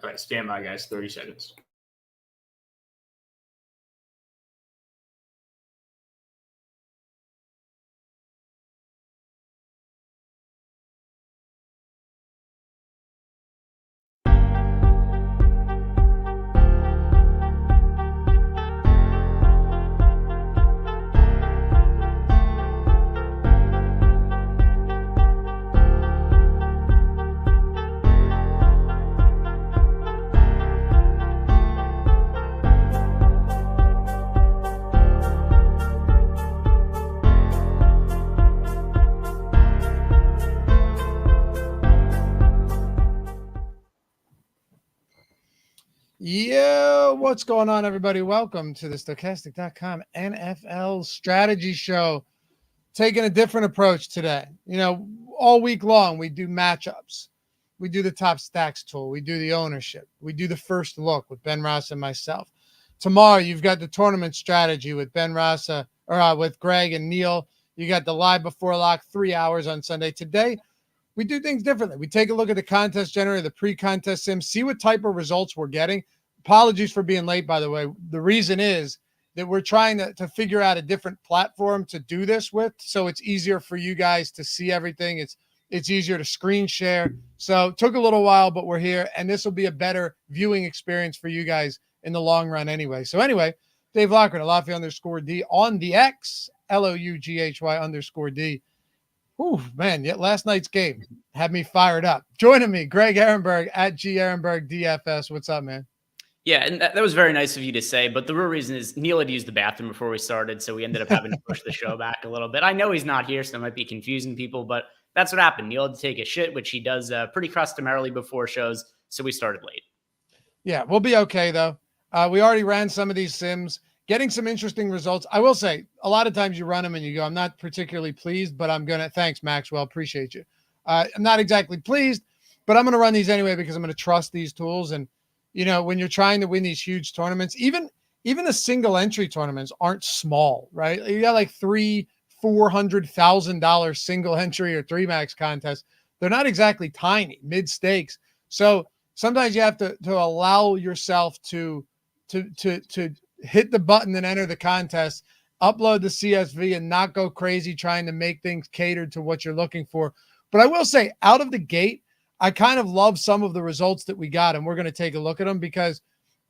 All right, stand by, guys. 30 seconds. Yo, what's going on, everybody? Welcome to the Stokastic.com NFL strategy show. Taking a different approach today. You know, all week long, we do matchups. We do the top stacks tool. We do the ownership. We do the first look with Ben Ross and myself. Tomorrow, you've got the tournament strategy with Ben Rasa, or with Greg and Neil. You got the live before lock, 3 hours on Sunday. Today, we do things differently. We take a look at the contest generator, the pre-contest sim, see what type of results we're getting. Apologies for being late, by the way. The reason is that we're trying to figure out a different platform to do this with, so it's easier for you guys to see everything. It's easier to screen share. So it took a little while, but we're here, and this will be a better viewing experience for you guys in the long run anyway. So anyway, Dave Loughran, Alofi_D on the X, LOUGHY_D. Ooh, man, yet last night's game had me fired up. Joining me, Greg Ehrenberg at Ehrenberg DFS. What's up, man? Yeah, and that was very nice of you to say, but the real reason is Neil had used the bathroom before we started, so we ended up having to push the show back a little bit. I know he's not here, so it might be confusing people, but that's what happened. Neil had to take a shit, which he does pretty customarily before shows, so we started late. Yeah, we'll be okay, though. We already ran some of these sims, getting some interesting results. I will say, a lot of times you run them and you go, I'm not particularly pleased, but I'm going to – thanks, Maxwell. Appreciate you. I'm not exactly pleased, but I'm going to run these anyway because I'm going to trust these tools. And, you know, when you're trying to win these huge tournaments, even the single entry tournaments aren't small, right? You got like $400,000 single entry or 3-max contests. They're not exactly tiny, mid stakes. So sometimes you have to allow yourself to hit the button and enter the contest, upload the CSV, and not go crazy trying to make things catered to what you're looking for. But I will say, out of the gate, I kind of love some of the results that we got, and we're going to take a look at them because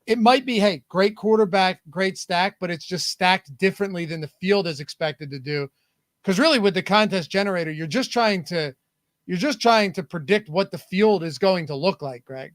it might be, hey, great quarterback, great stack, but it's just stacked differently than the field is expected to do. Because really, with the contest generator, you're just trying to predict what the field is going to look like, Greg.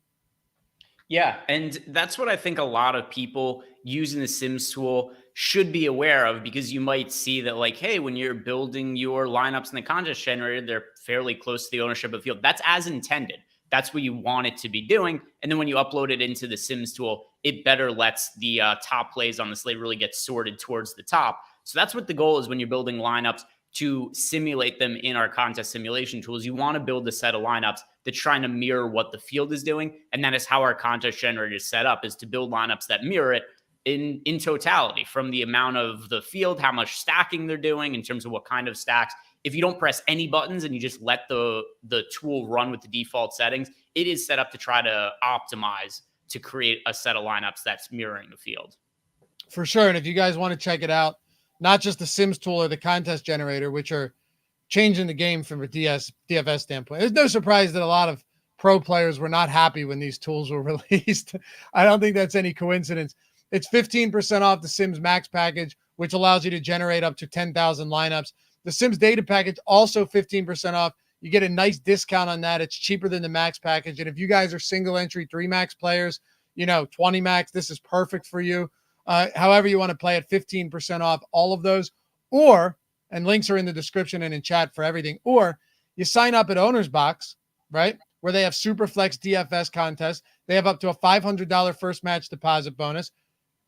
Yeah, and that's what I think a lot of people using the Sims tool should be aware of, because you might see that, like, hey, when you're building your lineups in the contest generator, they're fairly close to the ownership of the field. That's as intended. That's what you want it to be doing. And then when you upload it into the Sims tool, it better lets the top plays on the slate really get sorted towards the top. So that's what the goal is when you're building lineups, to simulate them in our contest simulation tools. You want to build a set of lineups that's trying to mirror what the field is doing. And that is how our contest generator is set up, is to build lineups that mirror it in totality, from the amount of the field, how much stacking they're doing in terms of what kind of stacks. If you don't press any buttons and you just let the tool run with the default settings, it is set up to try to optimize to create a set of lineups that's mirroring the field. For sure. And if you guys want to check it out, not just the Sims tool or the contest generator, which are changing the game from a DFS standpoint. There's no surprise that a lot of pro players were not happy when these tools were released. I don't think that's any coincidence. It's 15% off the Sims Max package, which allows you to generate up to 10,000 lineups. The Sims Data package, also 15% off. You get a nice discount on that. It's cheaper than the Max package. And if you guys are single entry 3-max players, 20-max, this is perfect for you. However you want to play it, 15% off all of those. And links are in the description and in chat for everything. Or you sign up at Owner's Box, right, where they have Superflex DFS contests. They have up to a $500 first match deposit bonus.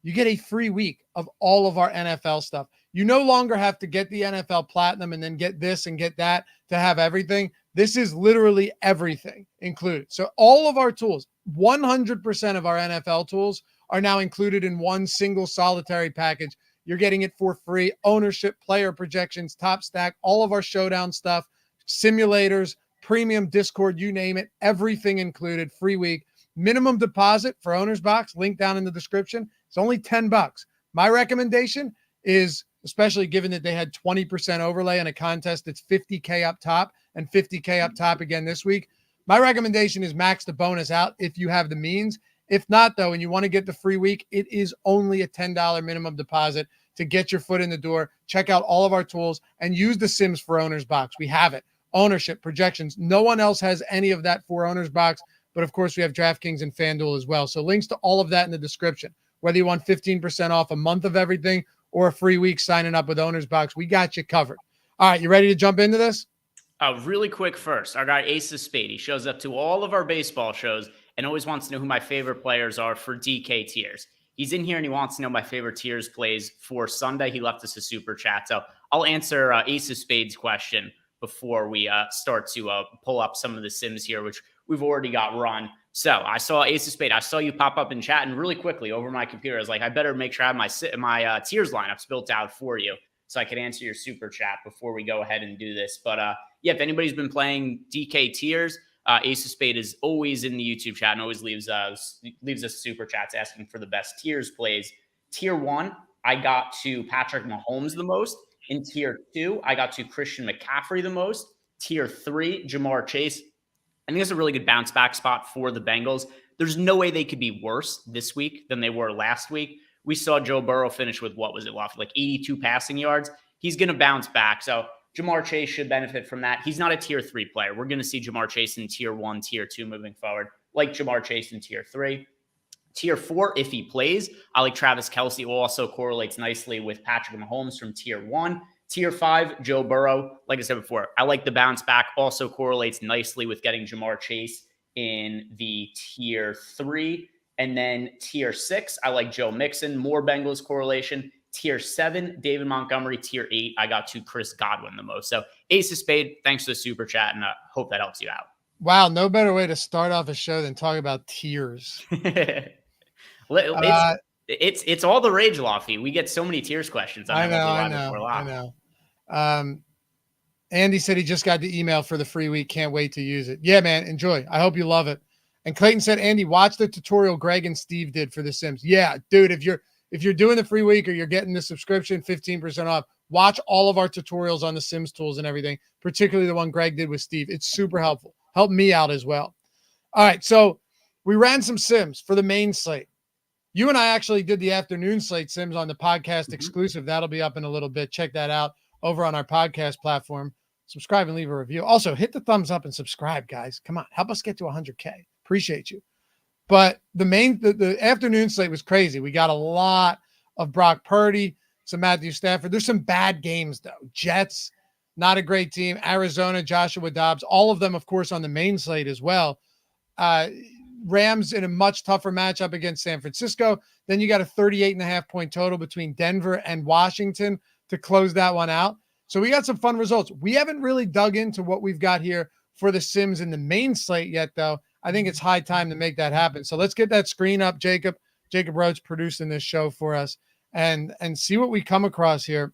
You get a free week of all of our NFL stuff. You no longer have to get the NFL Platinum and then get this and get that to have everything. This is literally everything included. So all of our tools, 100% of our NFL tools are now included in one single solitary package. You're getting it for free. Ownership, player projections, top stack, all of our showdown stuff, simulators, premium Discord, you name it, everything included, free week. Minimum deposit for Owner's Box, link down in the description. It's only $10. My recommendation is, especially given that they had 20% overlay in a contest that's 50K up top and 50K up top again this week. My recommendation is max the bonus out if you have the means. If not, though, and you want to get the free week, it is only a $10 minimum deposit to get your foot in the door. Check out all of our tools and use the Sims for Owner's Box. We have it. Ownership, projections. No one else has any of that for Owner's Box, but of course we have DraftKings and FanDuel as well. So links to all of that in the description. Whether you want 15% off a month of everything or a free week signing up with Owner's Box, we got you covered. All right, you ready to jump into this? Really quick first, our guy Ace of Spade, he shows up to all of our baseball shows and always wants to know who my favorite players are for DK tiers. He's in here and he wants to know my favorite tiers plays for Sunday. He left us a super chat. So I'll answer Ace of Spade's question before we start to pull up some of the Sims here, which we've already got run. So I saw Ace of Spade. I saw you pop up in chat, and really quickly over my computer, I was like, I better make sure I have my tiers lineups built out for you so I can answer your super chat before we go ahead and do this. But yeah, if anybody's been playing DK tiers, Ace of Spade is always in the YouTube chat and always leaves us super chats asking for the best tiers plays. Tier 1, I got to Patrick Mahomes the most. In tier 2, I got to Christian McCaffrey the most. Tier 3, Jamar Chase. I think it's a really good bounce back spot for the Bengals. There's no way they could be worse this week than they were last week. We saw Joe Burrow finish with, what was it, Lofty? Like 82 passing yards. He's going to bounce back. So Jamar Chase should benefit from that. He's not a tier 3 player. We're going to see Jamar Chase in tier 1, tier 2 moving forward, like Jamar Chase in tier 3. Tier 4, if he plays, I like Travis Kelce. Also correlates nicely with Patrick Mahomes from tier 1. Tier 5, Joe Burrow. Like I said before, I like the bounce back. Also correlates nicely with getting Jamar Chase in the tier 3. And then tier 6, I like Joe Mixon. More Bengals correlation. Tier 7, David Montgomery. Tier 8, I got to Chris Godwin the most. So Ace of Spade, thanks for the super chat, and I hope that helps you out. Wow, no better way to start off a show than talk about tiers. It's all the rage, Lofty. We get so many tiers questions. I know. Andy said he just got the email for the free week. Can't wait to use it. Yeah, man, enjoy. I hope you love it. And Clayton said, Andy, watch the tutorial Greg and Steve did for the Sims. Yeah, dude, if you're doing the free week or you're getting the subscription 15% off, watch all of our tutorials on the Sims tools and everything, particularly the one Greg did with Steve. It's super helpful. Help me out as well. All right, so we ran some Sims for the main slate. You and I actually did the afternoon slate Sims on the podcast exclusive. That'll be up in a little bit. Check that out over on our podcast platform. Subscribe and leave a review. Also, hit the thumbs up and subscribe, guys. Come on, help us get to 100K. Appreciate you. But the afternoon slate was crazy. We got a lot of Brock Purdy, some Matthew Stafford. There's some bad games, though. Jets, not a great team. Arizona, Joshua Dobbs, all of them, of course, on the main slate as well. Rams in a much tougher matchup against San Francisco. Then you got a 38.5 point total between Denver and Washington to close that one out. So we got some fun results. We haven't really dug into what we've got here for the Sims in the main slate yet, though. I think it's high time to make that happen. So let's get that screen up, Jacob. Jacob Roach producing this show for us and see what we come across here.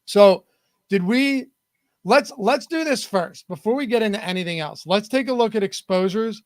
So let's do this first before we get into anything else. Let's take a look at exposures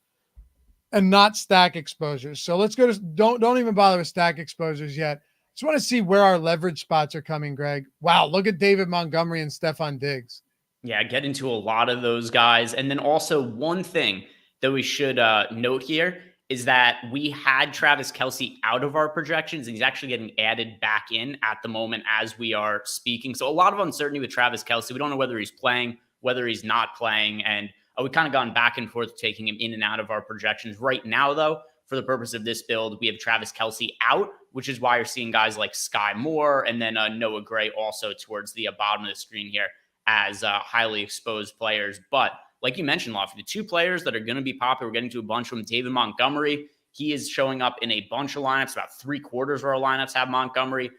and not stack exposures. So let's go to, don't even bother with stack exposures yet. Just want to see where our leverage spots are coming, Greg. Wow, look at David Montgomery and Stephon Diggs. Yeah, get into a lot of those guys. And then also one thing that we should note here is that we had Travis Kelce out of our projections, and he's actually getting added back in at the moment as we are speaking. So a lot of uncertainty with Travis Kelce. We don't know whether he's playing, whether he's not playing, and we've kind of gone back and forth taking him in and out of our projections. Right now, though, for the purpose of this build, we have Travis Kelce out, which is why you're seeing guys like Sky Moore and then Noah Gray also towards the bottom of the screen here as highly exposed players. But like you mentioned, Lofty, the two players that are going to be popular, we're getting to a bunch of them. David Montgomery, he is showing up in a bunch of lineups. About 3/4 of our lineups have Montgomery.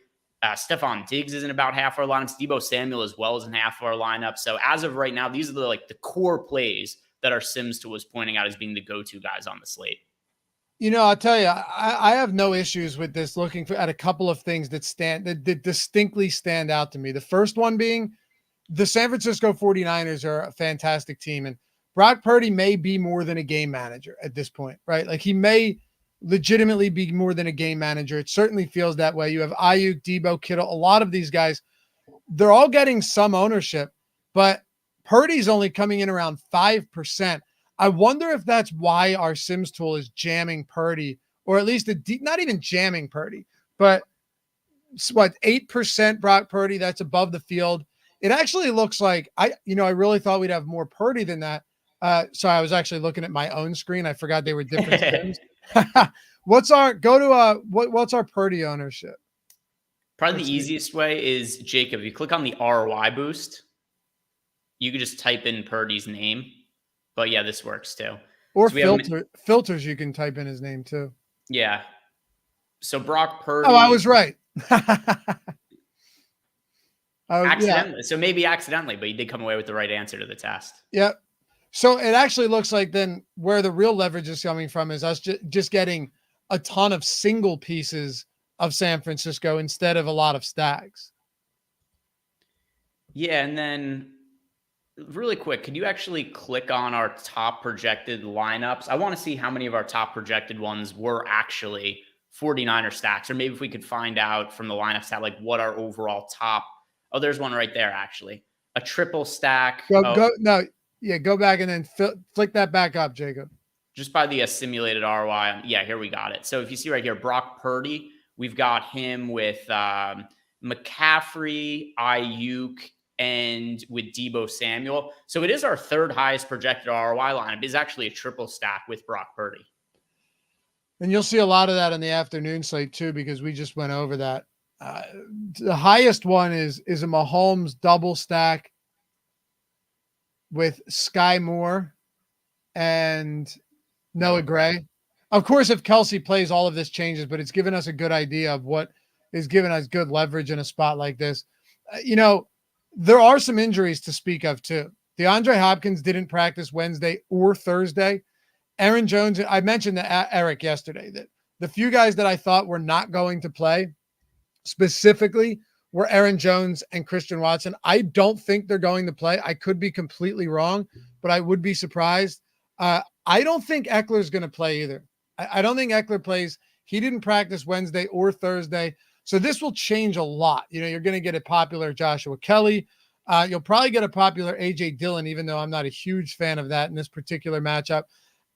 Stephon Diggs is in about half our lineups. Deebo Samuel as well is in half of our lineups. So as of right now, these are the core plays that our Sims tool was pointing out as being the go-to guys on the slate. You know, I'll tell you, I have no issues with this, looking at a couple of things that distinctly stand out to me. The first one being the San Francisco 49ers are a fantastic team. And Brock Purdy may be more than a game manager at this point, right? Like he may legitimately be more than a game manager. It certainly feels that way. You have Ayuk, Debo, Kittle, a lot of these guys, they're all getting some ownership, but Purdy's only coming in around 5%. I wonder if that's why our Sims tool is jamming Purdy, or at least not even jamming Purdy, but what, 8% Brock Purdy, that's above the field. It actually looks like I really thought we'd have more Purdy than that. So I was actually looking at my own screen. I forgot they were different Sims. What's our Purdy ownership? Probably the easiest way is, Jacob, you click on the ROI boost, you could just type in Purdy's name. But yeah, this works too. Or filters, you can type in his name too. Yeah. So Brock Purdy. Oh, I was right. Accidentally. Yeah. So maybe accidentally, but you did come away with the right answer to the test. Yep. So it actually looks like then where the real leverage is coming from is us just getting a ton of single pieces of San Francisco instead of a lot of stacks. Yeah. And then really quick, could you actually click on our top projected lineups? I want to see how many of our top projected ones were actually 49er stacks, or maybe if we could find out from the lineup stat, like what our overall top. Oh, there's one right there, actually. A triple stack. Go back and then flick that back up, Jacob. Just by the simulated ROI. Yeah, here we got it. So if you see right here, Brock Purdy, we've got him with McCaffrey, Ayuk, and with Debo Samuel. So it is our third highest projected ROI lineup. It is actually a triple stack with Brock Purdy. And you'll see a lot of that on the afternoon slate too, because we just went over that. The highest one is a Mahomes double stack with Sky Moore and Noah Gray. Of course, if Kelsey plays, all of this changes, but it's given us a good idea of what is giving us good leverage in a spot like this. There are some injuries to speak of too. DeAndre Hopkins didn't practice Wednesday or Thursday. Aaron Jones, I mentioned to Eric yesterday that the few guys that I thought were not going to play specifically were Aaron Jones and Christian Watson. I don't think they're going to play. I could be completely wrong, but I would be surprised. I don't think Eckler's going to play either. I don't think Eckler plays. He didn't practice Wednesday or Thursday. So this will change a lot. You're going to get a popular Joshua Kelly. You'll probably get a popular A.J. Dillon, even though I'm not a huge fan of that in this particular matchup.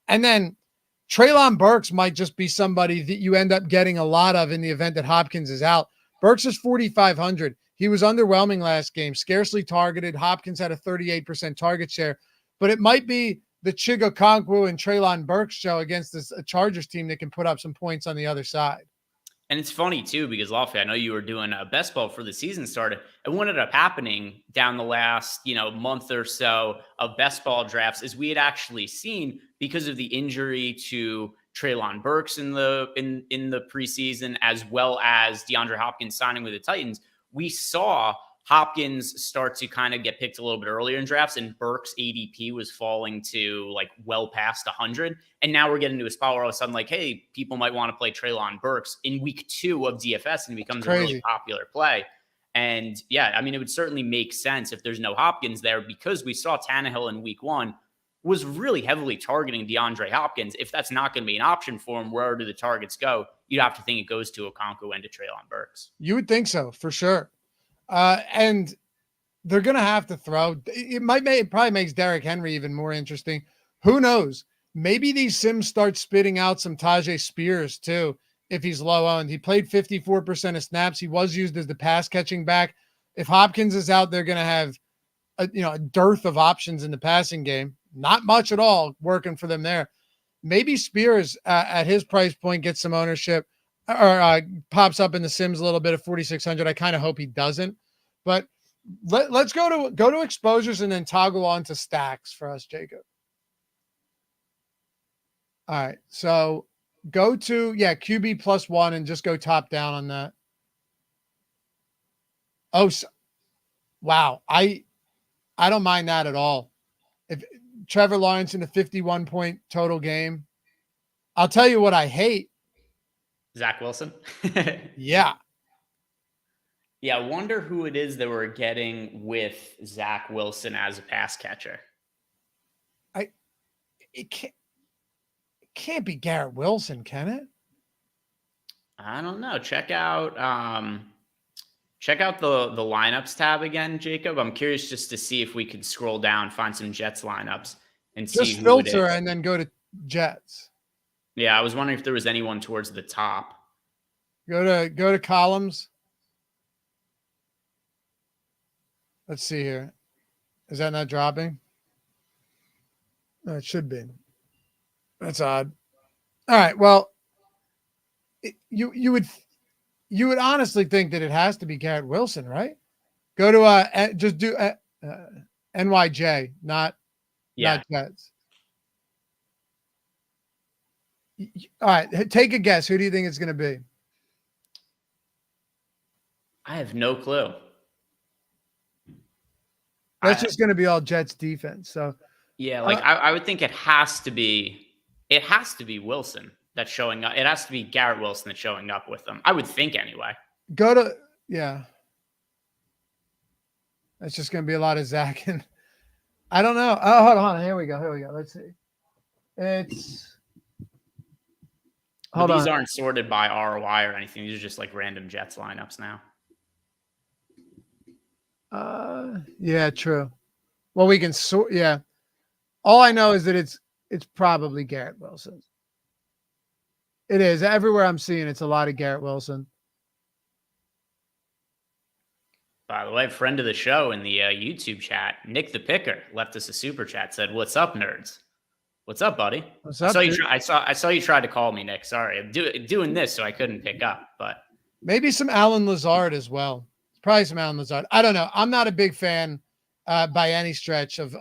And then Treylon Burks might just be somebody that you end up getting a lot of in the event that Hopkins is out. Burks is 4,500. He was underwhelming last game, scarcely targeted. Hopkins had a 38% target share, but it might be the Chigokonkwo and Treylon Burks show against a Chargers team that can put up some points on the other side. And it's funny too, because Loughran, I know you were doing a best ball for the season started. And what ended up happening down the last, month or so of best ball drafts is we had actually seen, because of the injury to Treylon Burks in the preseason, as well as DeAndre Hopkins signing with the Titans, we saw Hopkins start to kind of get picked a little bit earlier in drafts, and Burks' ADP was falling to like well past 100. And now we're getting to a spot where all of a sudden, like, hey, people might want to play Treylon Burks in week 2 of DFS, and it becomes a really popular play. And yeah, it would certainly make sense if there's no Hopkins there, because we saw Tannehill in week 1 was really heavily targeting DeAndre Hopkins. If that's not going to be an option for him, where do the targets go? You'd have to think it goes to Okonkwo and to Treylon Burks. You would think so, for sure. And they're going to have to throw. It probably makes Derrick Henry even more interesting. Who knows? Maybe these Sims start spitting out some Tajay Spears too, if he's low owned. He played 54% of snaps. He was used as the pass catching back. If Hopkins is out, they're going to have a dearth of options in the passing game. Not much at all working for them there. Maybe Spears at his price point gets some ownership, or pops up in the Sims a little bit at 4,600. I kind of hope he doesn't, but let's go to exposures and then toggle on to stacks for us, Jacob. All right. So go to, QB +1 and just go top down on that. Oh, wow. I don't mind that at all. If Trevor Lawrence in a 51-point total game, I'll tell you what I hate. Zach Wilson. Yeah. Yeah. I wonder who it is that we're getting with Zach Wilson as a pass catcher. it can't be Garrett Wilson, can it? I don't know. Check out the lineups tab again, Jacob. I'm curious just to see if we could scroll down, find some Jets lineups, and see Just who it filter is. and then go to Jets. Yeah, I was wondering if there was anyone towards the top. Go to columns. Let's see here. Is that not dropping? No, it should be. That's odd. All right. Well, you would honestly think that it has to be Garrett Wilson, right? Go to just do NYJ, not Jets. All right, take a guess. Who do you think it's going to be? I have no clue. That's just going to be all Jets defense. So yeah, like I would think it has to be Wilson that's showing up. It has to be Garrett Wilson that's showing up with them. I would think anyway. Yeah. That's just going to be a lot of Zach and I don't know. Oh, hold on. Here we go. Let's see. These aren't sorted by ROI or anything. These are just like random Jets lineups now. Yeah, true. Well, we can sort. Yeah. All I know is that it's probably Garrett Wilson. It is. Everywhere I'm seeing it's a lot of Garrett Wilson. By the way, friend of the show in the YouTube chat, Nick the Picker, left us a super chat. Said, "What's up, nerds? What's up, buddy? What's up, I saw you tried to call me, Nick. Sorry, I'm doing this, so I couldn't pick up. But maybe some Alan Lazard as well. Probably some Alan Lazard. I don't know. I'm not a big fan by any stretch of.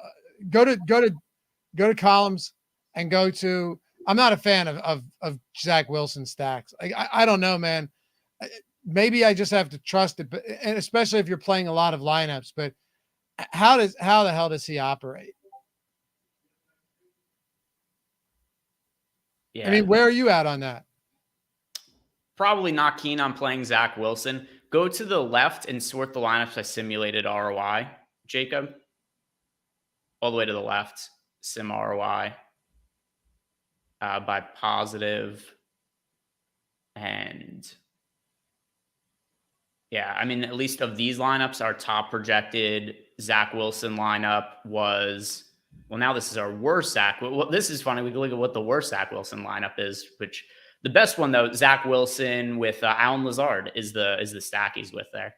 Go to columns and go to. I'm not a fan of Zach Wilson stacks. I don't know, man. Maybe I just have to trust it, but and especially if you're playing a lot of lineups. But how the hell does he operate? yeah, I mean, where are you at on that? Probably not keen on playing Zach Wilson. Go to the left and sort the lineups by simulated ROI, Jacob. All the way to the left, sim ROI by positive. And yeah, I mean, at least of these lineups, our top projected Zach Wilson lineup was, well, now this is our worst Zach. Well, this is funny. We can look at what the worst Zach Wilson lineup is, which the best one, though, Zach Wilson with Alan Lazard is the stack he's with there.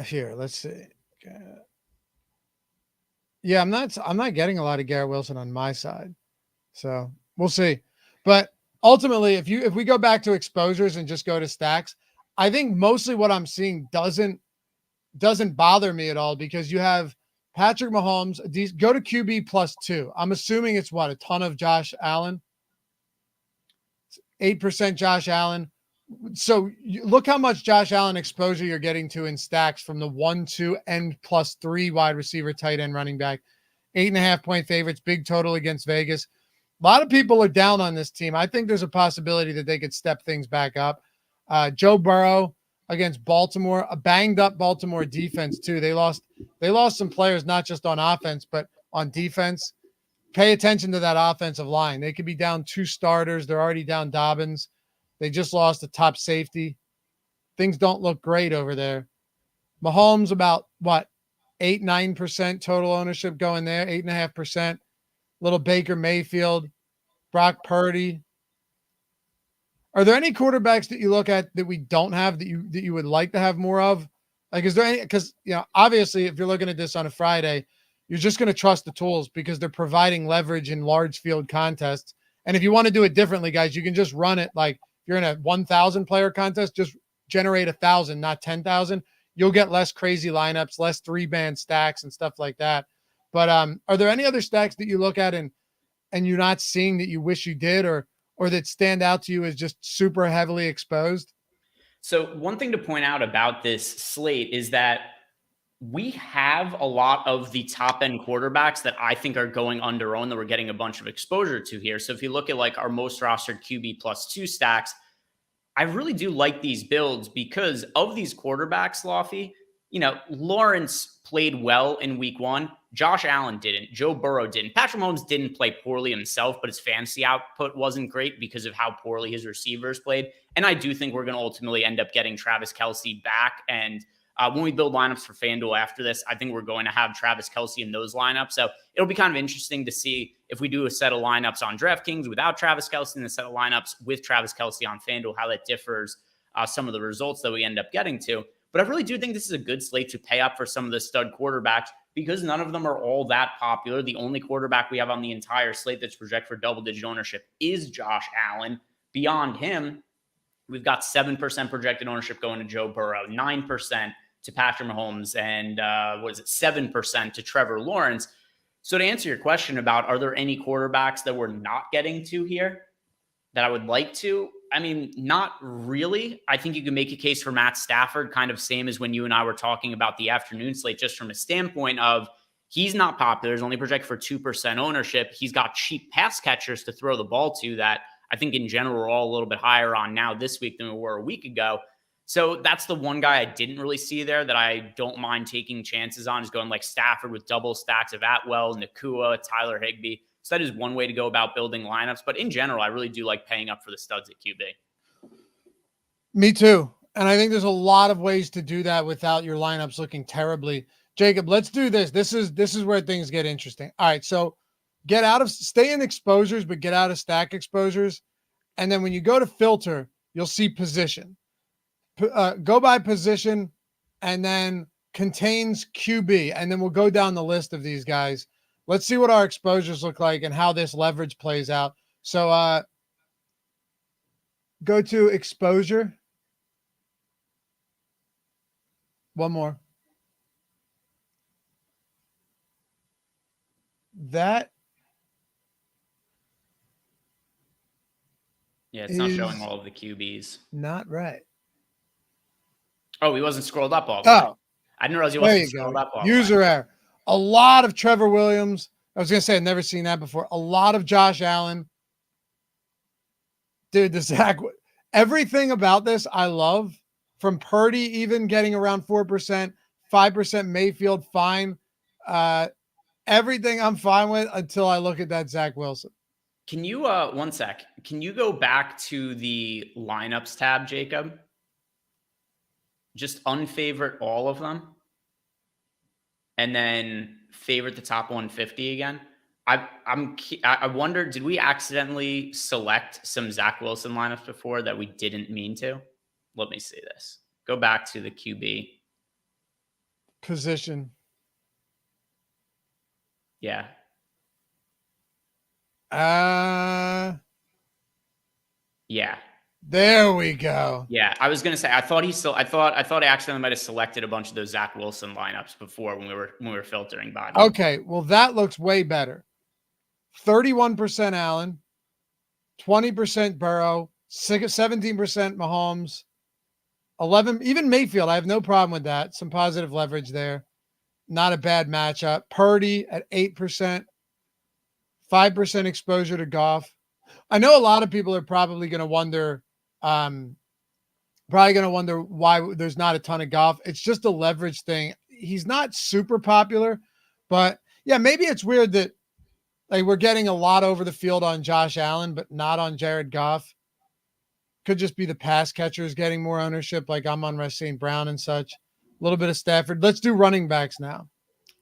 Here, let's see. Yeah, I'm not getting a lot of Garrett Wilson on my side. So we'll see. But ultimately, if we go back to exposures and just go to stacks, I think mostly what I'm seeing doesn't bother me at all because you have Patrick Mahomes. Go to QB +2. I'm assuming it's a ton of Josh Allen. 8% Josh Allen. So look how much Josh Allen exposure you're getting to in stacks from the 1, 2, and +3 wide receiver, tight end, running back. 8.5-point favorites, big total against Vegas. A lot of people are down on this team. I think there's a possibility that they could step things back up. Joe Burrow against Baltimore, a banged up Baltimore defense too. They lost some players, not just on offense, but on defense. Pay attention to that offensive line. They could be down 2 starters. They're already down Dobbins. They just lost a top safety. Things don't look great over there. Mahomes about 8-9% total ownership going there, 8.5%. Little Baker Mayfield, Brock Purdy. Are there any quarterbacks that you look at that we don't have that you would like to have more of? Like, is there any? Because obviously, if you're looking at this on a Friday, you're just going to trust the tools because they're providing leverage in large field contests. And if you want to do it differently, guys, you can just run it like if you're in a 1,000 player contest, just generate 1,000, not 10,000. You'll get less crazy lineups, less 3-man stacks and stuff like that. But are there any other stacks that you look at and you're not seeing that you wish you did or that stand out to you as just super heavily exposed? So one thing to point out about this slate is that we have a lot of the top end quarterbacks that I think are going under own that we're getting a bunch of exposure to here. So if you look at like our most rostered QB +2 stacks, I really do like these builds because of these quarterbacks, Lofty. Lawrence played well in week 1. Josh Allen didn't. Joe Burrow didn't. Patrick Mahomes didn't play poorly himself, but his fantasy output wasn't great because of how poorly his receivers played. And I do think we're going to ultimately end up getting Travis Kelce back. And when we build lineups for FanDuel after this, I think we're going to have Travis Kelce in those lineups. So it'll be kind of interesting to see if we do a set of lineups on DraftKings without Travis Kelce and a set of lineups with Travis Kelce on FanDuel, how that differs some of the results that we end up getting to. But I really do think this is a good slate to pay up for some of the stud quarterbacks because none of them are all that popular. The only quarterback we have on the entire slate that's projected for double-digit ownership is Josh Allen. Beyond him, we've got 7% projected ownership going to Joe Burrow, 9% to Patrick Mahomes, and 7% to Trevor Lawrence. So to answer your question about are there any quarterbacks that we're not getting to here that I would like to? I mean, not really. I think you can make a case for Matt Stafford, kind of same as when you and I were talking about the afternoon slate, just from a standpoint of he's not popular. He's only projected for 2% ownership. He's got cheap pass catchers to throw the ball to that I think in general we're all a little bit higher on now this week than we were a week ago. So that's the one guy I didn't really see there that I don't mind taking chances on, is going like Stafford with double stacks of Atwell, Nakua, Tyler Higbee. So that is one way to go about building lineups. But in general, I really do like paying up for the studs at QB. Me too. And I think there's a lot of ways to do that without your lineups looking terribly. Jacob, let's do this. This is where things get interesting. All right. So stay in exposures, but get out of stack exposures. And then when you go to filter, you'll see position. Go by position and then contains QB. And then we'll go down the list of these guys. Let's see what our exposures look like and how this leverage plays out. So go to exposure. One more. That. Yeah, it's not showing all of the QBs. Not right. Oh, he wasn't scrolled up all the way. I didn't realize he wasn't scrolled up all the way. User error. A lot of Trevor Williams. I was going to say I've never seen that before. A lot of Josh Allen. Dude, the Zach. Everything about this I love. From Purdy even getting around 4%, 5% Mayfield, fine. Everything I'm fine with until I look at that Zach Wilson. Can you, one sec, can you go back to the lineups tab, Jacob? Just unfavorite all of them. And then favorite the top 150 again. I wonder, did we accidentally select some Zach Wilson lineups before that we didn't mean to? Let me see this. Go back to the QB. Position. Yeah. Yeah. There we go. Yeah, I was gonna say I thought I accidentally might have selected a bunch of those Zach Wilson lineups before when we were filtering by them. Okay, well that looks way better. 31% Allen, 20% Burrow, 17% Mahomes, 11 even Mayfield. I have no problem with that. Some positive leverage there. Not a bad matchup. Purdy at 8%, 5% exposure to Goff. I know a lot of people are probably going to wonder, why there's not a ton of Goff. It's just a leverage thing. He's not super popular, but yeah, maybe it's weird that like we're getting a lot over the field on Josh Allen, but not on Jared Goff. Could just be the pass catchers getting more ownership, like I'm on St. Brown and such. A little bit of Stafford. Let's do running backs now.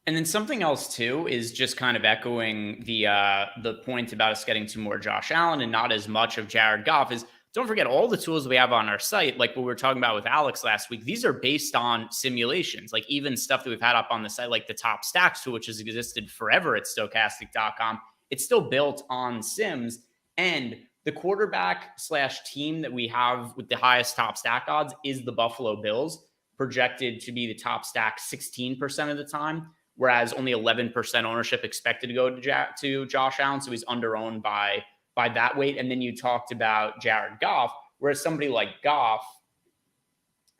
And then something else too is just kind of echoing the point about us getting to more Josh Allen and not as much of Jared Goff is don't forget all the tools we have on our site, like what we were talking about with Alex last week. These are based on simulations, like even stuff that we've had up on the site, like the top stacks tool, which has existed forever at Stokastic.com. It's still built on sims, and the quarterback / team that we have with the highest top stack odds is the Buffalo Bills, projected to be the top stack 16% of the time, whereas only 11% ownership expected to go to Josh Allen. So he's under-owned by that weight. And then you talked about Jared Goff, whereas somebody like Goff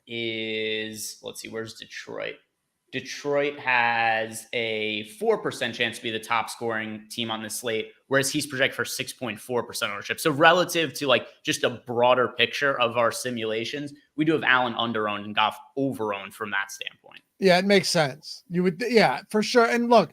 is, let's see, where's Detroit? Detroit has a 4% chance to be the top scoring team on the slate, whereas he's projected for 6.4% ownership. So relative to like just a broader picture of our simulations, we do have Allen under-owned and Goff over-owned from that standpoint. Yeah, it makes sense. You would, yeah, for sure. And look,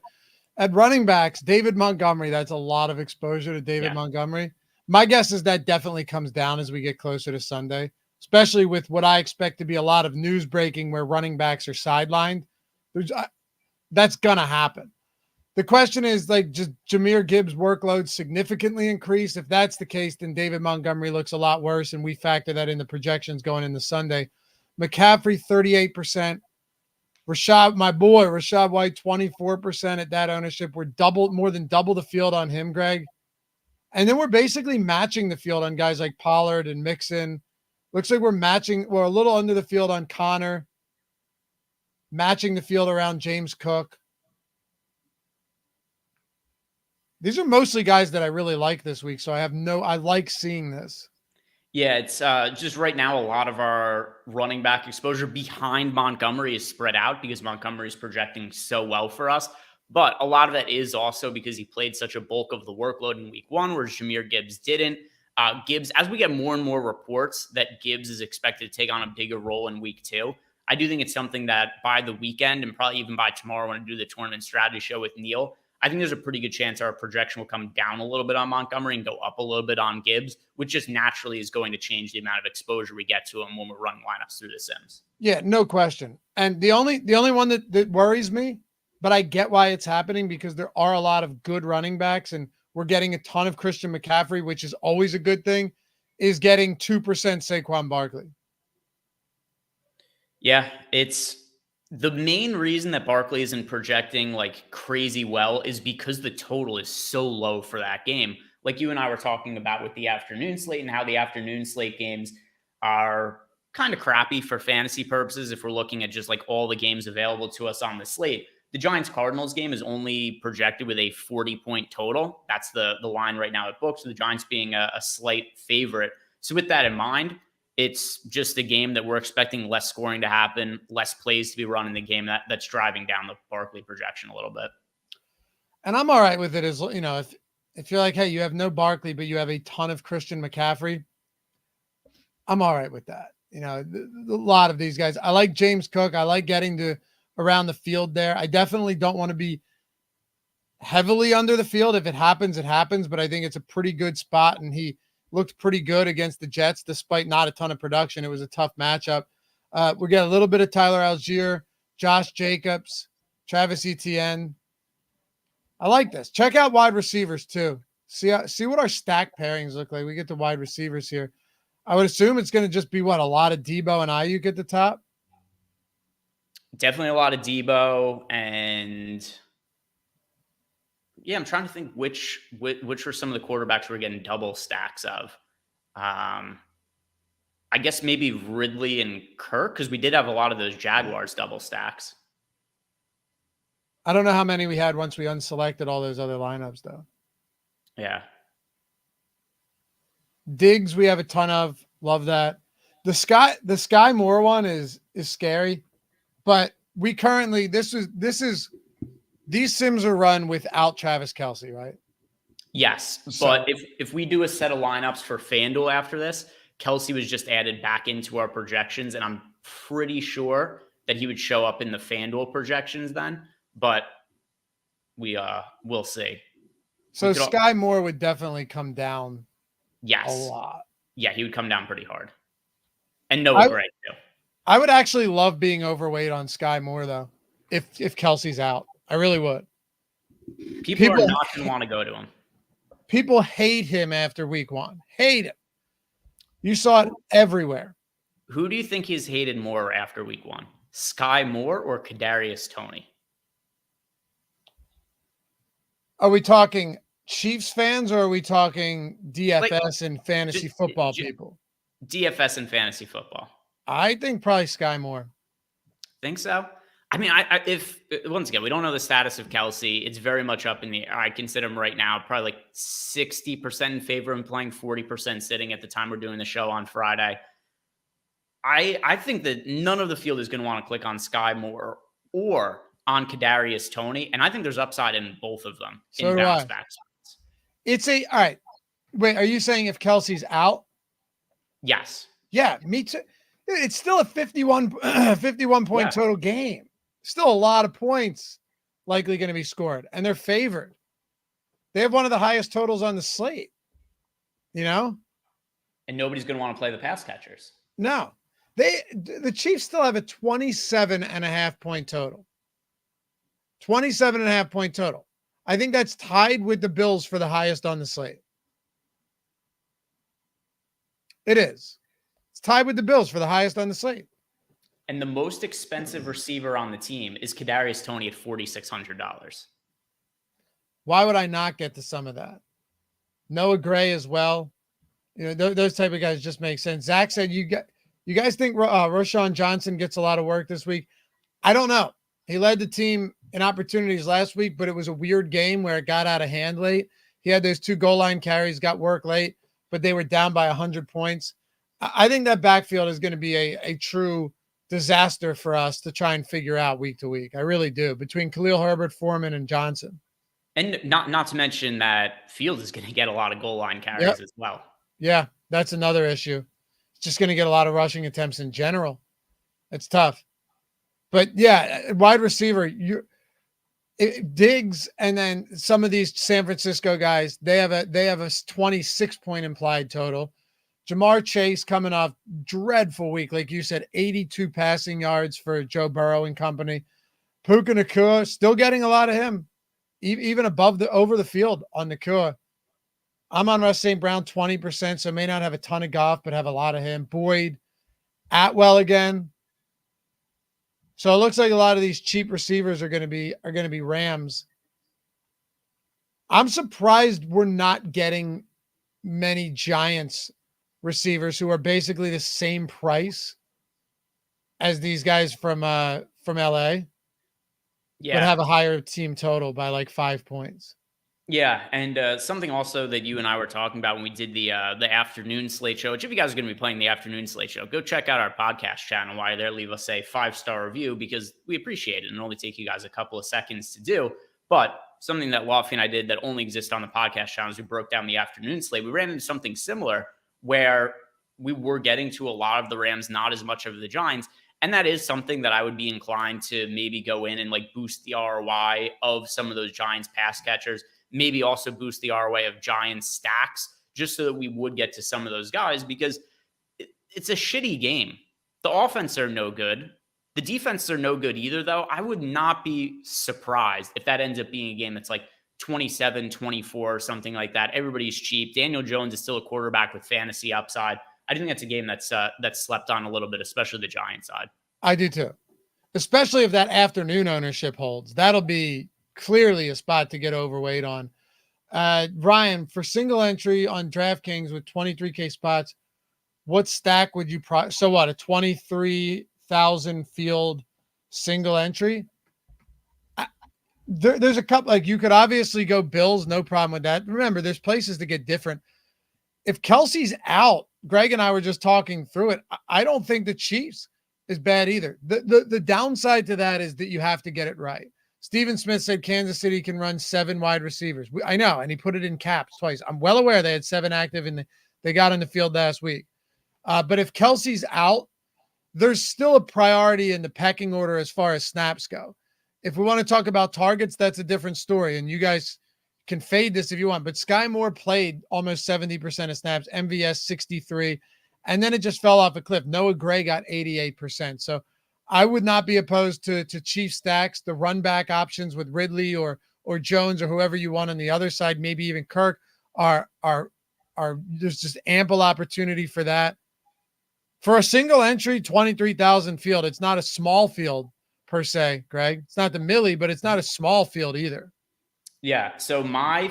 at running backs, David Montgomery, that's a lot of exposure to David Montgomery. My guess is that definitely comes down as we get closer to Sunday, especially with what I expect to be a lot of news breaking where running backs are sidelined. That's going to happen. The question is, like, just Jahmyr Gibbs' workload significantly increased. If that's the case, then David Montgomery looks a lot worse, and we factor that in the projections going into Sunday. McCaffrey, 38%. My boy, Rashad White, 24% at that ownership. We're more than double the field on him, Greg. And then we're basically matching the field on guys like Pollard and Mixon. Looks like we're a little under the field on Connor, matching the field around James Cook. These are mostly guys that I really like this week, so I like seeing this. Yeah, it's just right now a lot of our running back exposure behind Montgomery is spread out because Montgomery is projecting so well for us. But a lot of that is also because he played such a bulk of the workload in week 1, whereas Jahmyr Gibbs didn't. Gibbs, as we get more and more reports that Gibbs is expected to take on a bigger role in week 2, I do think it's something that by the weekend and probably even by tomorrow when I do the tournament strategy show with Neil, I think there's a pretty good chance our projection will come down a little bit on Montgomery and go up a little bit on Gibbs, which just naturally is going to change the amount of exposure we get to him when we're running lineups through the Sims. Yeah, no question. And the only one that worries me, but I get why it's happening because there are a lot of good running backs and we're getting a ton of Christian McCaffrey, which is always a good thing, is getting 2% Saquon Barkley. Yeah, it's the main reason that Barkley isn't projecting like crazy well is because the total is so low for that game. Like you and I were talking about with the afternoon slate and how the afternoon slate games are kind of crappy for fantasy purposes. If we're looking at just like all the games available to us on the slate, the Giants Cardinals game is only projected with a 40-point total. That's the line right now at books, so the Giants being a slight favorite. So with that in mind, it's just a game that we're expecting less scoring to happen, less plays to be run in the game. That's driving down the Barkley projection a little bit. And I'm all right with it as, you know, if you're like, hey, you have no Barkley, but you have a ton of Christian McCaffrey, I'm all right with that. You know, a lot of these guys, I like James Cook. I like getting to around the field there. I definitely don't want to be heavily under the field. If it happens, it happens, but I think it's a pretty good spot. And he looked pretty good against the Jets, despite not a ton of production. It was a tough matchup. We got a little bit of Tyler Algier, Josh Jacobs, Travis Etienne. I like this. Check out wide receivers too. See what our stack pairings look like. We get the wide receivers here. I would assume it's going to just be a lot of Debo and Ayuk at the top. Definitely a lot of Debo, and yeah, I'm trying to think which were some of the quarterbacks we're getting double stacks of. I guess maybe Ridley and Kirk, because we did have a lot of those Jaguars double stacks. I don't know how many we had once we unselected all those other lineups, though. Yeah. Diggs, we have a ton of. Love that. The Sky Moore one is scary, but we currently these Sims are run without Travis Kelce, right? Yes, but if we do a set of lineups for FanDuel after this, Kelce was just added back into our projections, and I'm pretty sure that he would show up in the FanDuel projections then, but we'll see. So Sky Moore would definitely come down. Yes. A lot. Yeah, he would come down pretty hard. And Noah Gray too. I would actually love being overweight on Sky Moore though, if Kelce's out. I really would. People are not going to want to go to him. People hate him after week 1. Hate him. You saw it everywhere. Who do you think he's hated more after week 1? Sky Moore or Kadarius Toney? Are we talking Chiefs fans or are we talking DFS and fantasy football people? DFS and fantasy football. I think probably Sky Moore. Think so? I mean, if once again, we don't know the status of Kelce. It's very much up in the air. I consider him right now probably like 60% in favor of him playing, 40% sitting at the time we're doing the show on Friday. I think that none of the field is going to want to click on Sky Moore or on Kadarius Toney, and I think there's upside in both of them in bounce back spots. All right. Wait, are you saying if Kelce's out? Yes. Yeah, me too. It's still a 51 point total game. Still a lot of points likely going to be scored, and they're favored. They have one of the highest totals on the slate, And nobody's going to want to play the pass catchers. No. The Chiefs still have a 27.5 point total. 27.5 point total. I think that's tied with the Bills for the highest on the slate. It is. It's tied with the Bills for the highest on the slate. And the most expensive receiver on the team is Kadarius Toney at $4,600. Why would I not get to some of that? Noah Gray as well. Those type of guys just make sense. Zach said, you guys think Roschon Johnson gets a lot of work this week? I don't know. He led the team in opportunities last week, but it was a weird game where it got out of hand late. He had those 2 goal line carries, got work late, but they were down by 100 points. I think that backfield is going to be a true disaster for us to try and figure out week to week. I really do. Between Khalil Herbert, Foreman, and Johnson. And not to mention that Fields is going to get a lot of goal line carries as well. Yeah, that's another issue. It's just going to get a lot of rushing attempts in general. It's tough. But yeah, wide receiver, Diggs, and then some of these San Francisco guys, they have a 26 point implied total. Jamar Chase coming off dreadful week, like you said, 82 passing yards for Joe Burrow and company. Puka Nacua still getting a lot of him, even over the field on Nacua. I'm on Russ St. Brown 20%, so may not have a ton of Goff, but have a lot of him. Boyd, Atwell again. So it looks like a lot of these cheap receivers are going to be Rams. I'm surprised we're not getting many Giants receivers who are basically the same price as these guys from LA. Yeah. But have a higher team total by like 5 points. Yeah, and something also that you and I were talking about when we did the afternoon slate show, which if you guys are going to be playing the afternoon slate show, go check out our podcast channel. While you're there, leave us a 5-star review because we appreciate it and only take you guys a couple of seconds to do. But something that Loughran and I did that only exists on the podcast channel is we broke down the afternoon slate. We ran into something similar where we were getting to a lot of the Rams, not as much of the Giants. And that is something that I would be inclined to maybe go in and like boost the ROI of some of those Giants pass catchers. Maybe also boost the ROI of Giants stacks just so that we would get to some of those guys because it's a shitty game. The offense are no good. The defense are no good either, though. I would not be surprised if that ends up being a game that's like 27-24 or something like that. Everybody's cheap. Daniel Jones is still a quarterback with fantasy upside. I think that's a game that's slept on a little bit, especially the Giants side. I do too, especially if that afternoon ownership holds. That'll be clearly a spot to get overweight on. Ryan, for single entry on DraftKings with 23K spots, what stack would you so what, a 23,000 field single entry? There's a couple, like you could obviously go Bills, no problem with that. Remember, there's places to get different. If Kelsey's out, Greg and I were just talking through it. I don't think the Chiefs is bad either. The downside to that is that you have to get it right. Steven Smith said Kansas City can run 7 wide receivers. I know, and he put it in caps twice. I'm well aware they had 7 active and they got on the field last week. But if Kelsey's out, there's still a priority in the pecking order as far as snaps go. If we want to talk about targets, that's a different story. And you guys can fade this if you want. But Sky Moore played almost 70% of snaps, MVS 63, and then it just fell off a cliff. Noah Gray got 88%. So I would not be opposed to Chief stacks. The run back options with Ridley or Jones or whoever you want on the other side, maybe even Kirk, are there's just ample opportunity for that. For a single entry 23,000 field, it's not a small field per se, Greg. It's not the Millie, but it's not a small field either. Yeah. So my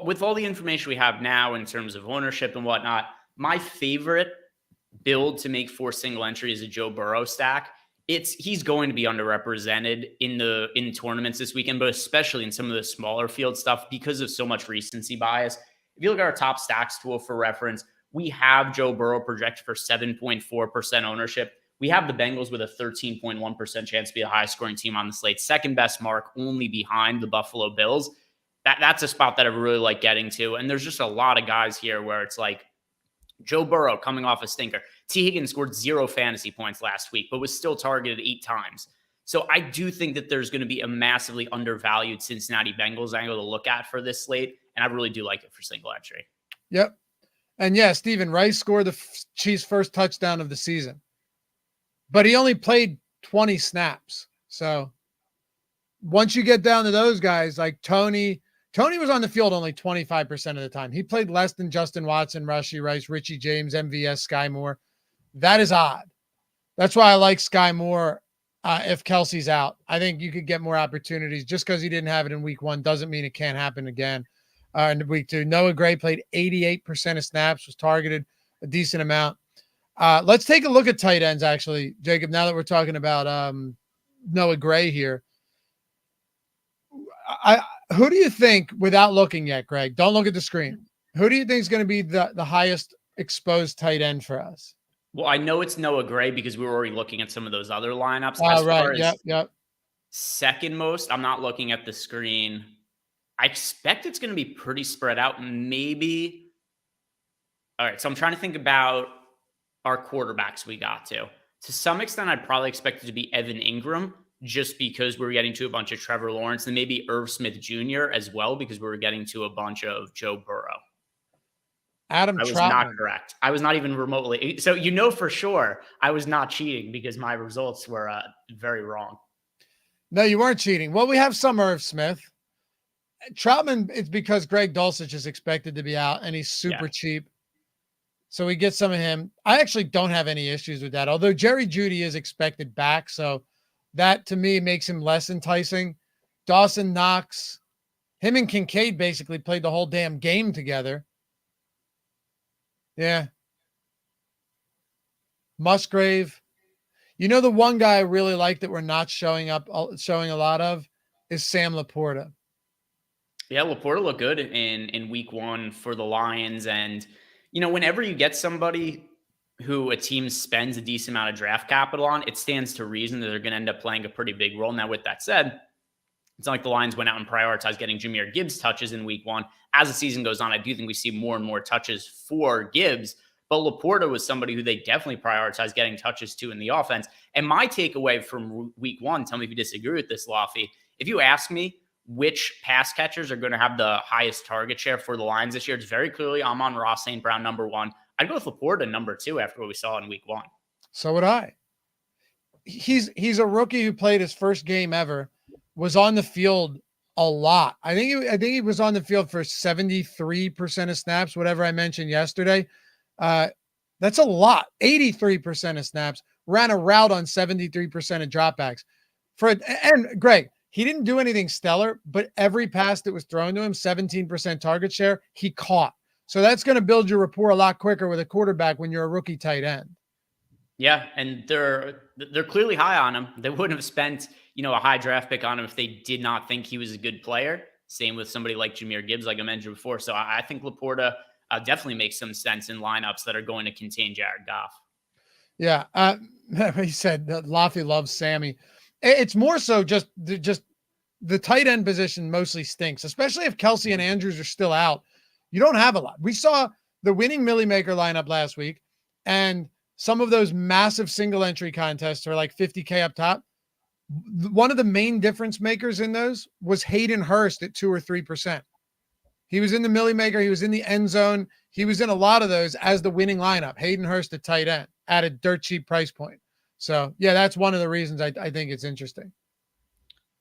with all the information we have now in terms of ownership and whatnot, my favorite build to make for single entry is a Joe Burrow stack. He's going to be underrepresented in tournaments this weekend, but especially in some of the smaller field stuff because of so much recency bias. If you look at our top stacks tool for reference, we have Joe Burrow projected for 7.4% ownership. We have the Bengals with a 13.1% chance to be the highest scoring team on the slate. Second best mark, only behind the Buffalo Bills. That's a spot that I really like getting to. And there's just a lot of guys here where it's like Joe Burrow coming off a stinker. T. Higgins scored 0 fantasy points last week, but was still targeted 8 times. So I do think that there's going to be a massively undervalued Cincinnati Bengals angle to look at for this slate. And I really do like it for single entry. Yep. And yeah, Stephen Rice scored the Chiefs' first touchdown of the season, but he only played 20 snaps. So once you get down to those guys like Tony was on the field only 25% of the time. He played less than Justin Watson, Rashee Rice, Richie James, MVS, Sky Moore. That is odd. That's why I like Sky Moore. If Kelsey's out, I think you could get more opportunities. Just because he didn't have it in week 1 doesn't mean it can't happen again in week 2. Noah Gray played 88% of snaps, was targeted a decent amount. Let's take a look at tight ends, actually, Jacob, now that we're talking about Noah Gray here. Who do you think, without looking yet, Greg, don't look at the screen, who do you think is going to be the highest exposed tight end for us? Well, I know it's Noah Gray because we were already looking at some of those other lineups. Oh, right. Yep. Second most, I'm not looking at the screen. I expect it's going to be pretty spread out. Maybe. All right. So I'm trying to think about our quarterbacks we got to. To some extent, I'd probably expect it to be Evan Ingram, just because we're getting to a bunch of Trevor Lawrence, and maybe Irv Smith Jr. as well, because we're getting to a bunch of Joe Burrow. I was not correct. I was not even remotely. So for sure I was not cheating because my results were very wrong. No, you weren't cheating. Well, we have some Irv Smith. Troutman, it's because Greg Dulcich is expected to be out, and he's super cheap. So we get some of him. I actually don't have any issues with that, although Jerry Jeudy is expected back. So that, to me, makes him less enticing. Dawson Knox, him and Kincaid basically played the whole damn game together. Yeah. Musgrave. The one guy I really like that we're not showing a lot of is Sam Laporta. Yeah, Laporta looked good in week 1 for the Lions. And, whenever you get somebody who a team spends a decent amount of draft capital on, it stands to reason that they're going to end up playing a pretty big role. Now, with that said, it's not like the Lions went out and prioritized getting Jahmyr Gibbs touches in week 1. As the season goes on, I do think we see more and more touches for Gibbs, but Laporta was somebody who they definitely prioritized getting touches to in the offense. And my takeaway from week 1, tell me if you disagree with this, Lofty. If you ask me which pass catchers are going to have the highest target share for the Lions this year, it's very clearly Amon-Ra St. Brown, number 1. I'd go with Laporta, number 2, after what we saw in week 1. So would I. He's a rookie who played his first game ever, was on the field a lot. I think he was on the field for 73% of snaps, whatever I mentioned yesterday. That's a lot. 83% of snaps, ran a route on 73% of dropbacks. And Greg, he didn't do anything stellar, but every pass that was thrown to him, 17% target share, he caught. So that's going to build your rapport a lot quicker with a quarterback when you're a rookie tight end. Yeah, and they're clearly high on him. They wouldn't have spent, a high draft pick on him if they did not think he was a good player. Same with somebody like Jahmyr Gibbs, like I mentioned before. So I think Laporta definitely makes some sense in lineups that are going to contain Jared Goff. Yeah, he said that Laffy loves Sammy. It's more so just the tight end position mostly stinks, especially if Kelsey and Andrews are still out. You don't have a lot. We saw the winning Millie Maker lineup last week, and some of those massive single entry contests are like 50K up top. One of the main difference makers in those was Hayden Hurst at 2 or 3%. He was in the Millie Maker. He was in the end zone. He was in a lot of those as the winning lineup. Hayden Hurst at tight end at a dirt cheap price point. So yeah, that's one of the reasons I think it's interesting.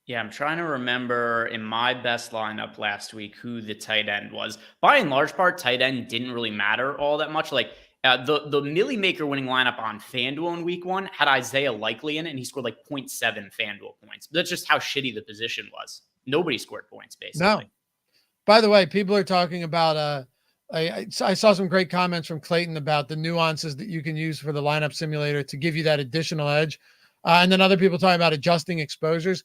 Yeah, I'm trying to remember in my best lineup last week who the tight end was. By and large part, tight end didn't really matter all that much. Like the Millie Maker winning lineup on FanDuel in week 1 had Isaiah Likely in it, and he scored like 0.7 FanDuel points. But that's just how shitty the position was. Nobody scored points, basically. No. By the way, people are talking about I saw some great comments from Clayton about the nuances that you can use for the lineup simulator to give you that additional edge. And then other people talking about adjusting exposures.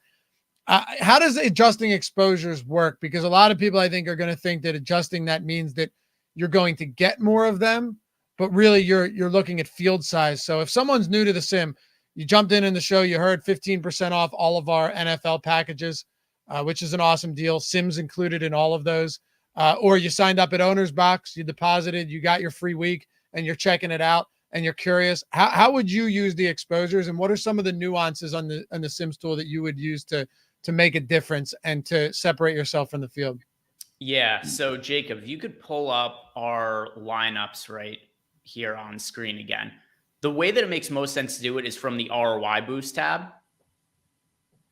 How does adjusting exposures work? Because a lot of people, I think, are going to think that adjusting that means that you're going to get more of them, but really you're looking at field size. So if someone's new to the sim, you jumped in the show, you heard 15% off all of our NFL packages, which is an awesome deal. Sims included in all of those. Or you signed up at Owner's Box, you deposited, you got your free week, and you're checking it out. and you're curious, how would you use the exposures, and what are some of the nuances on the Sims tool that you would use to make a difference and to separate yourself from the field? Yeah. So Jacob, if you could pull up our lineups right here on screen again. The way that it makes most sense to do it is from the ROI boost tab,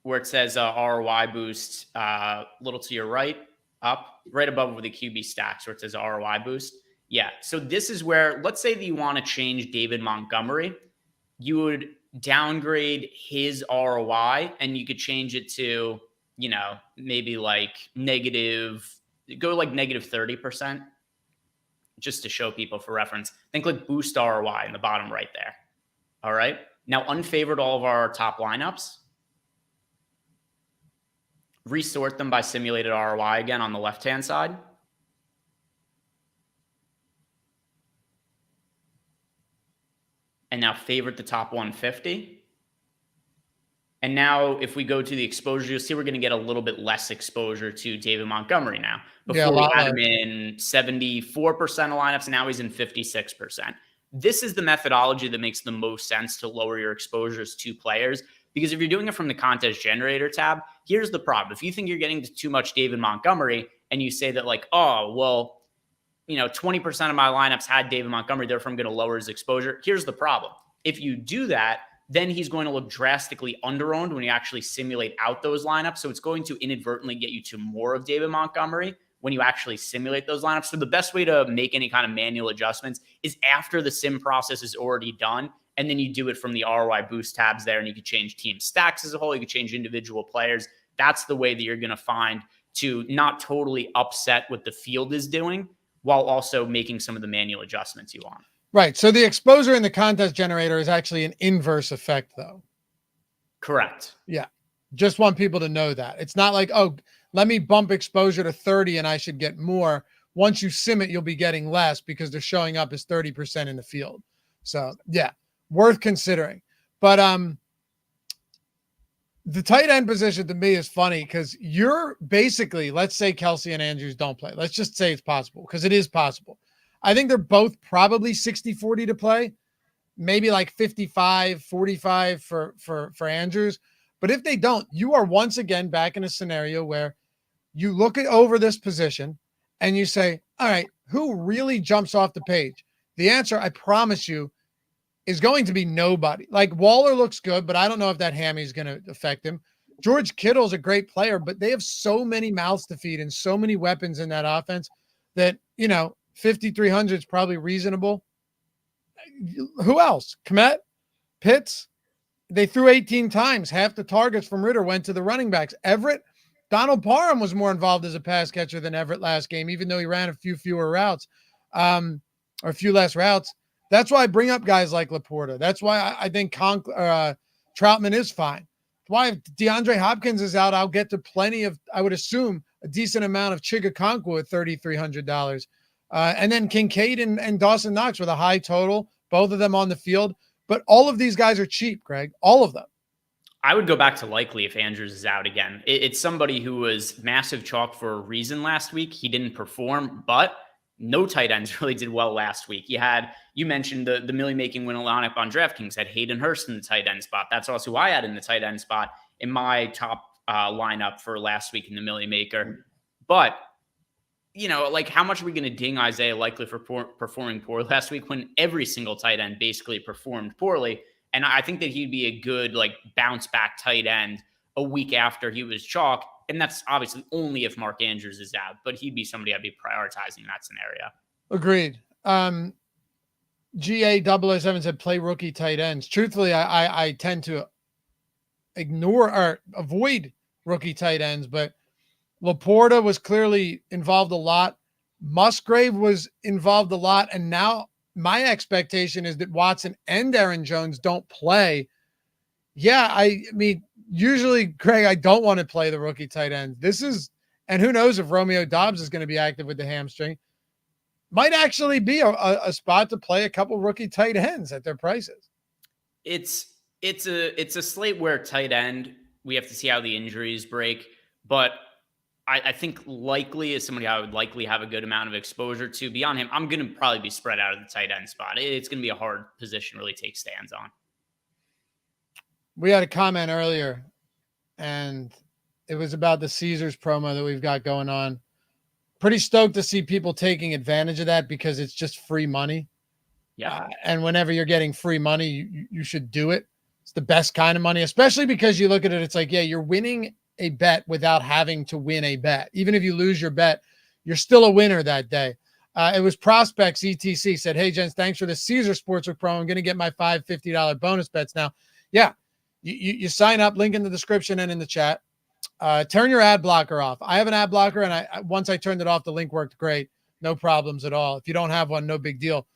where it says ROI boost, a little to your right, up, right above where the QB stacks, where it says ROI boost. Yeah. So this is where, let's say that you want to change David Montgomery, you would downgrade his ROI and you could change it to, maybe like go like negative 30%, just to show people for reference. Then click boost ROI in the bottom right there. All right. Now unfavored all of our top lineups. Resort them by simulated ROI again on the left-hand side. And now favorite the top 150. And now if we go to the exposure, you'll see we're going to get a little bit less exposure to David Montgomery now. Before we had him in 74% of lineups, and now he's in 56%. This is the methodology that makes the most sense to lower your exposures to players. Because if you're doing it from the contest generator tab, here's the problem. If you think you're getting too much David Montgomery and you say that like, oh, well, 20% of my lineups had David Montgomery, therefore I'm going to lower his exposure. Here's the problem. If you do that, then he's going to look drastically underowned when you actually simulate out those lineups. So it's going to inadvertently get you to more of David Montgomery when you actually simulate those lineups. So the best way to make any kind of manual adjustments is after the sim process is already done. And then you do it from the ROI boost tabs there, and you can change team stacks as a whole. You can change individual players. That's the way that you're going to find to not totally upset what the field is doing while also making some of the manual adjustments you want. Right. So the exposure in the contest generator is actually an inverse effect, though. Correct. Yeah. Just want people to know that. It's not like, oh, let me bump exposure to 30 and I should get more. Once you sim it, you'll be getting less because they're showing up as 30% in the field. So, yeah. Worth considering. But the tight end position to me is funny because you're basically, let's say Kelsey and Andrews don't play. Let's just say it's possible because it is possible. I think they're both probably 60-40 to play, maybe like 55-45 for Andrews. But if they don't, you are once again back in a scenario where you look at over this position and you say, all right, who really jumps off the page? The answer, I promise you, is going to be nobody. Like Waller looks good, but I don't know if that hammy is going to affect him. George Kittle's a great player, but they have so many mouths to feed and so many weapons in that offense that, 5,300 is probably reasonable. Who else? Kmet, Pitts. They threw 18 times. Half the targets from Ritter went to the running backs. Everett, Donald Parham was more involved as a pass catcher than Everett last game, even though he ran a few fewer routes, or a few less routes. That's why I bring up guys like Laporta. That's why I think Troutman is fine. That's why if DeAndre Hopkins is out, I'll get to plenty of, I would assume, a decent amount of Chigakonkwo at $3,300. And then Kincaid and Dawson Knox with a high total, both of them on the field. But all of these guys are cheap, Greg. All of them. I would go back to Likely if Andrews is out again. It's somebody who was massive chalk for a reason last week. He didn't perform, but no tight ends really did well last week. You mentioned the Millie making win lineup on DraftKings had Hayden Hurst in the tight end spot. That's also who I had in the tight end spot in my top lineup for last week in the Millie maker. But, how much are we going to ding Isaiah Likely for performing poor last week when every single tight end basically performed poorly? And I think that he'd be a good bounce back tight end a week after he was chalk. And that's obviously only if Mark Andrews is out, but he'd be somebody I'd be prioritizing in that scenario. Agreed. GA007 said play rookie tight ends. Truthfully, I tend to ignore or avoid rookie tight ends, but Laporta was clearly involved a lot. Musgrave was involved a lot. And now my expectation is that Watson and Aaron Jones don't play. Yeah, I mean, usually, Greg, I don't want to play the rookie tight end. And who knows if Romeo Doubs is going to be active with the hamstring. Might actually be a spot to play a couple rookie tight ends at their prices. It's a slate where tight end, we have to see how the injuries break. But I think likely is somebody I would likely have a good amount of exposure to. Beyond him, I'm going to probably be spread out of the tight end spot. It's going to be a hard position to really take stands on. We had a comment earlier, and it was about the Caesars promo that we've got going on. Pretty stoked to see people taking advantage of that because it's just free money. Yeah. And whenever you're getting free money, you should do it. It's the best kind of money, especially because you look at it, it's like, yeah, you're winning a bet without having to win a bet. Even if you lose your bet, you're still a winner that day. It was Prospects ETC said, hey, gents, thanks for the Caesar Sportsbook promo. I'm going to get my $50 bonus bets now. Yeah, you sign up, link in the description and in the chat. Turn your ad blocker off. I have an ad blocker, and once I turned it off, the link worked great. No problems at all. If you don't have one, no big deal.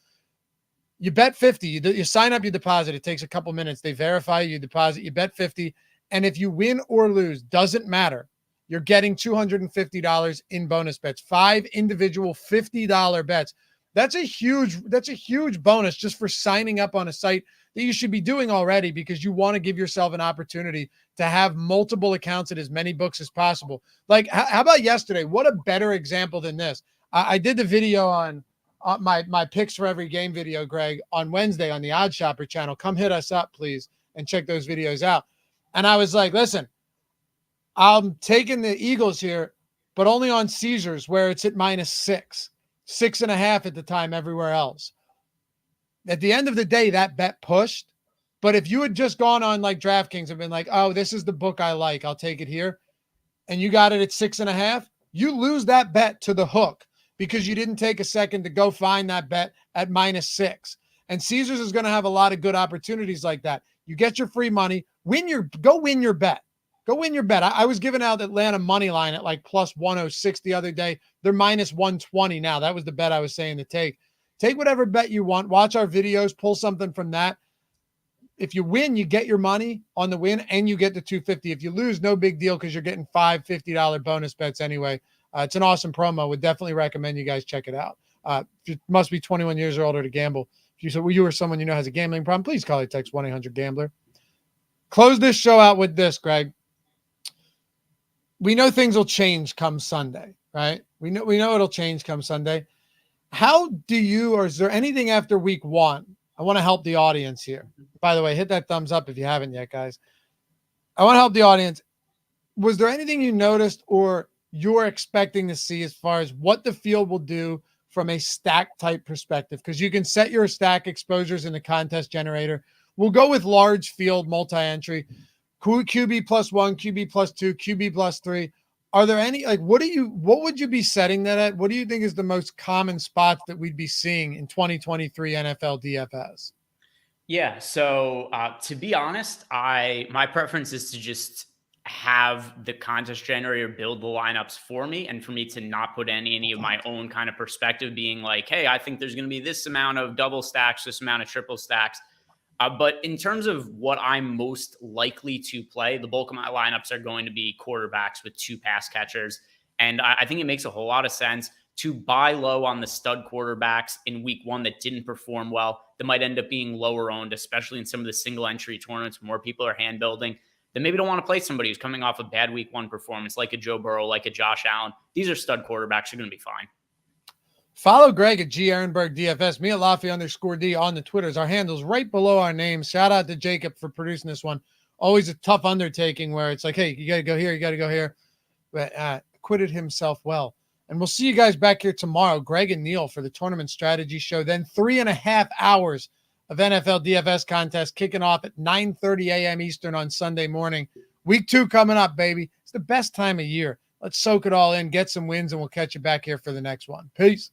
You bet 50. You sign up, you deposit. It takes a couple minutes. They verify you deposit. You bet 50. And if you win or lose, doesn't matter. You're getting $250 in bonus bets. 5 individual $50 bets. That's a huge bonus just for signing up on a site that you should be doing already because you want to give yourself an opportunity to have multiple accounts at as many books as possible. Like, how about yesterday? What a better example than this. I did the video on my picks for every game video, Greg, on Wednesday on the Odd Shopper channel. Come hit us up, please, and check those videos out. And I was like, listen, I'm taking the Eagles here, but only on Caesars where it's at -6, 6.5 at the time everywhere else. At the end of the day, that bet pushed. But if you had just gone on like DraftKings and been like, oh, this is the book I like, I'll take it here, and you got it at 6.5, you lose that bet to the hook because you didn't take a second to go find that bet at -6. And Caesars is going to have a lot of good opportunities like that. You get your free money, go win your bet. Go win your bet. I was giving out Atlanta money line at like +106 the other day. They're -120 now. That was the bet I was saying to take. Take whatever bet you want. Watch our videos. Pull something from that. If you win, you get your money on the win and you get the $250. If you lose, no big deal because you're getting 5 $50 bonus bets anyway. It's an awesome promo. Would definitely recommend you guys check it out. You must be 21 years or older to gamble. If you or someone you know has a gambling problem, please call or text 1-800-GAMBLER. Close this show out with this, Greg. We know things will change come Sunday, right? We know it'll change come Sunday. How do you, or is there anything after week 1? I want to help the audience here. By the way, hit that thumbs up if you haven't yet, guys. I want to help the audience. Was there anything you noticed or you're expecting to see as far as what the field will do from a stack type perspective? Because you can set your stack exposures in the contest generator. We'll go with large field multi-entry. QB +1, QB +2, QB +3. Are there any, like, what would you be setting that at? What do you think is the most common spots that we'd be seeing in 2023 NFL DFS? Yeah. So to be honest, my preference is to just have the contest generator build the lineups for me and for me to not put any of my own kind of perspective being like, hey, I think there's going to be this amount of double stacks, this amount of triple stacks. But in terms of what I'm most likely to play, the bulk of my lineups are going to be quarterbacks with 2 pass catchers. And I think it makes a whole lot of sense to buy low on the stud quarterbacks in week 1 that didn't perform well, that might end up being lower owned, especially in some of the single entry tournaments where more people are hand building. Then maybe don't want to play somebody who's coming off a bad week 1 performance, like a Joe Burrow, like a Josh Allen. These are stud quarterbacks. You're going to be fine. Follow Greg at Ehrenberg DFS, me at Laffy_D on the Twitters. Our handles right below our names. Shout out to Jacob for producing this one. Always a tough undertaking where it's like, hey, you got to go here, you got to go here. But acquitted himself well. And we'll see you guys back here tomorrow, Greg and Neil, for the Tournament Strategy Show. Then 3.5 hours of NFL DFS contest kicking off at 9:30 a.m. Eastern on Sunday morning. Week 2 coming up, baby. It's the best time of year. Let's soak it all in, get some wins, and we'll catch you back here for the next one. Peace.